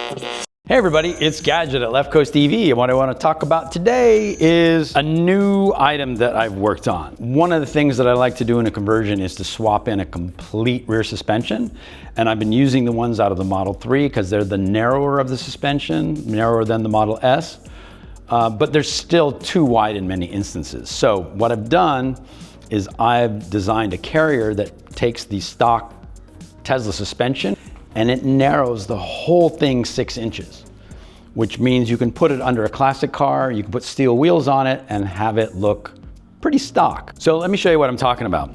Hey everybody, it's Gadget at Left Coast TV, and what I want to talk about today is a new item that I've worked on. One of the things that I like to do in a conversion is to swap in a complete rear suspension, and I've been using the ones out of the Model 3 because they're the narrower of the suspension, narrower than the Model S, but they're still too wide in many instances. So what I've done is I've designed a carrier that takes the stock Tesla suspension and it narrows the whole thing 6 inches, which means you can put it under a classic car, you can put steel wheels on it and have it look pretty stock. So let me show you what I'm talking about.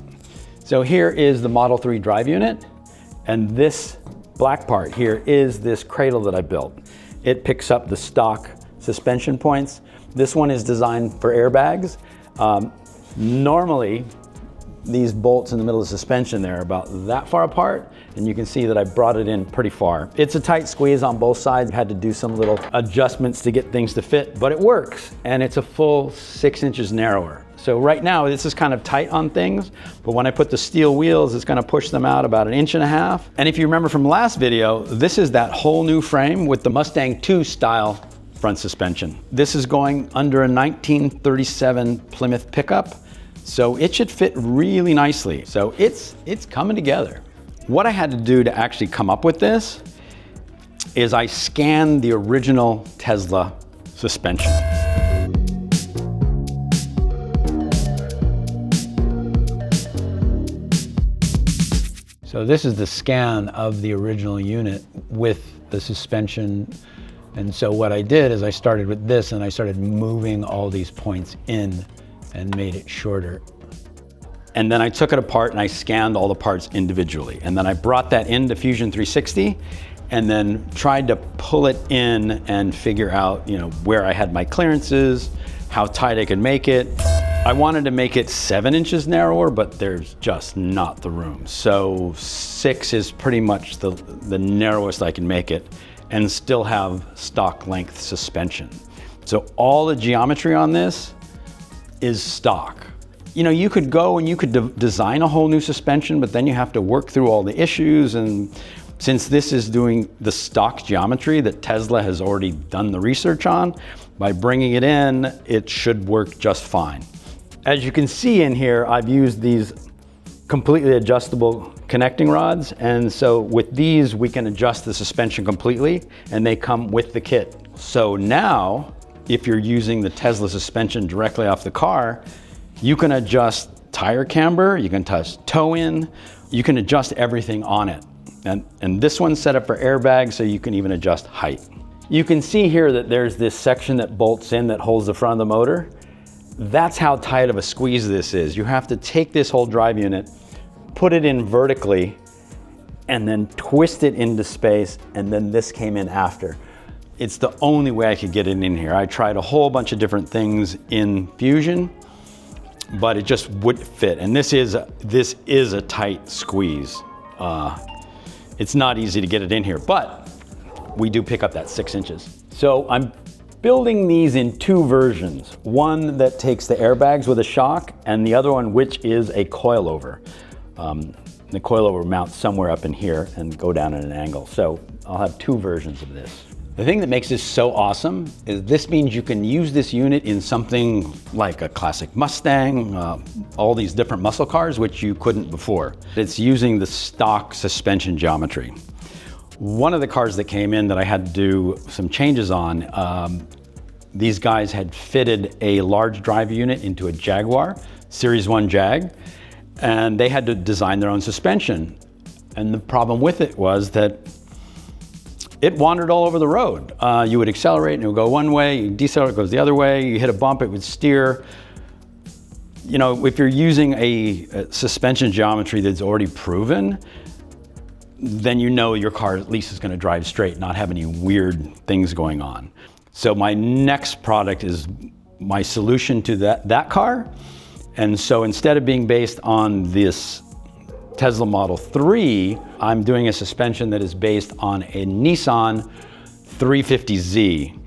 So here is the Model 3 drive unit, and this black part here is this cradle that I built. It picks up the stock suspension points. This one is designed for airbags. Normally, these bolts in the middle of the suspension there are about that far apart, and you can see that I brought it in pretty far. It's a tight squeeze on both sides. I had to do some little adjustments to get things to fit, but it works, and it's a full 6 inches narrower. So right now, this is kind of tight on things, but when I put the steel wheels, it's gonna push them out about 1.5 inches. And if you remember from the last video, this is that whole new frame with the Mustang 2 style front suspension. This is going under a 1937 Plymouth pickup, so it should fit really nicely. So it's coming together. What I had to do to actually come up with this is I scanned the original Tesla suspension. So this is the scan of the original unit with the suspension. And so what I did is I started with this and I started moving all these points in and made it shorter. And then I took it apart and I scanned all the parts individually. And then I brought that into Fusion 360 and then tried to pull it in and figure out, where I had my clearances, how tight I could make it. I wanted to make it 7 inches narrower, but there's just not the room. So 6 is pretty much the narrowest I can make it and still have stock length suspension. So all the geometry on this is stock. You could go and you could design a whole new suspension, but then you have to work through all the issues. And since this is doing the stock geometry that Tesla has already done the research on, by bringing it in, it should work just fine. As you can see in here, I've used these completely adjustable connecting rods. And so with these, we can adjust the suspension completely and they come with the kit. So now, if you're using the Tesla suspension directly off the car, you can adjust tire camber, you can touch toe in, you can adjust everything on it. And this one's set up for airbags, so you can even adjust height. You can see here that there's this section that bolts in that holds the front of the motor. That's how tight of a squeeze this is. You have to take this whole drive unit, put it in vertically, and then twist it into space, and then this came in after. It's the only way I could get it in here. I tried a whole bunch of different things in Fusion, but it just wouldn't fit. And this is a tight squeeze. It's not easy to get it in here, but we do pick up that 6 inches. So I'm building these in 2 versions. One that takes the airbags with a shock, and the other one which is a coilover. The coilover mounts somewhere up in here and go down at an angle. So I'll have 2 versions of this. The thing that makes this so awesome is this means you can use this unit in something like a classic Mustang, all these different muscle cars, which you couldn't before. It's using the stock suspension geometry. One of the cars that came in that I had to do some changes on, these guys had fitted a large drive unit into a Jaguar, Series 1 Jag, and they had to design their own suspension. And the problem with it was that it wandered all over the road. You would accelerate and it would go one way, you decelerate, it goes the other way, you hit a bump, it would steer. If you're using a suspension geometry that's already proven, then your car at least is gonna drive straight, not have any weird things going on. So my next product is my solution to that car. And so instead of being based on this Tesla Model 3, I'm doing a suspension that is based on a Nissan 350Z.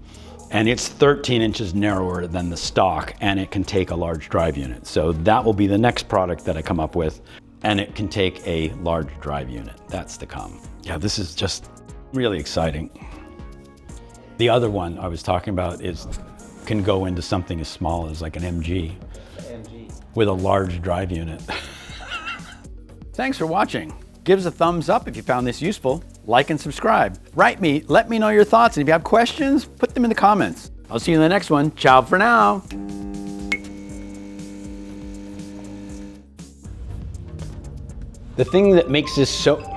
And it's 13 inches narrower than the stock, and it can take a large drive unit. So that will be the next product that I come up with, and it can take a large drive unit. That's to come. Yeah, this is just really exciting. The other one I was talking about can go into something as small as like an MG. With a large drive unit. Thanks for watching. Give us a thumbs up if you found this useful. Like and subscribe. Write me, let me know your thoughts, and if you have questions, put them in the comments. I'll see you in the next one. Ciao for now. The thing that makes this so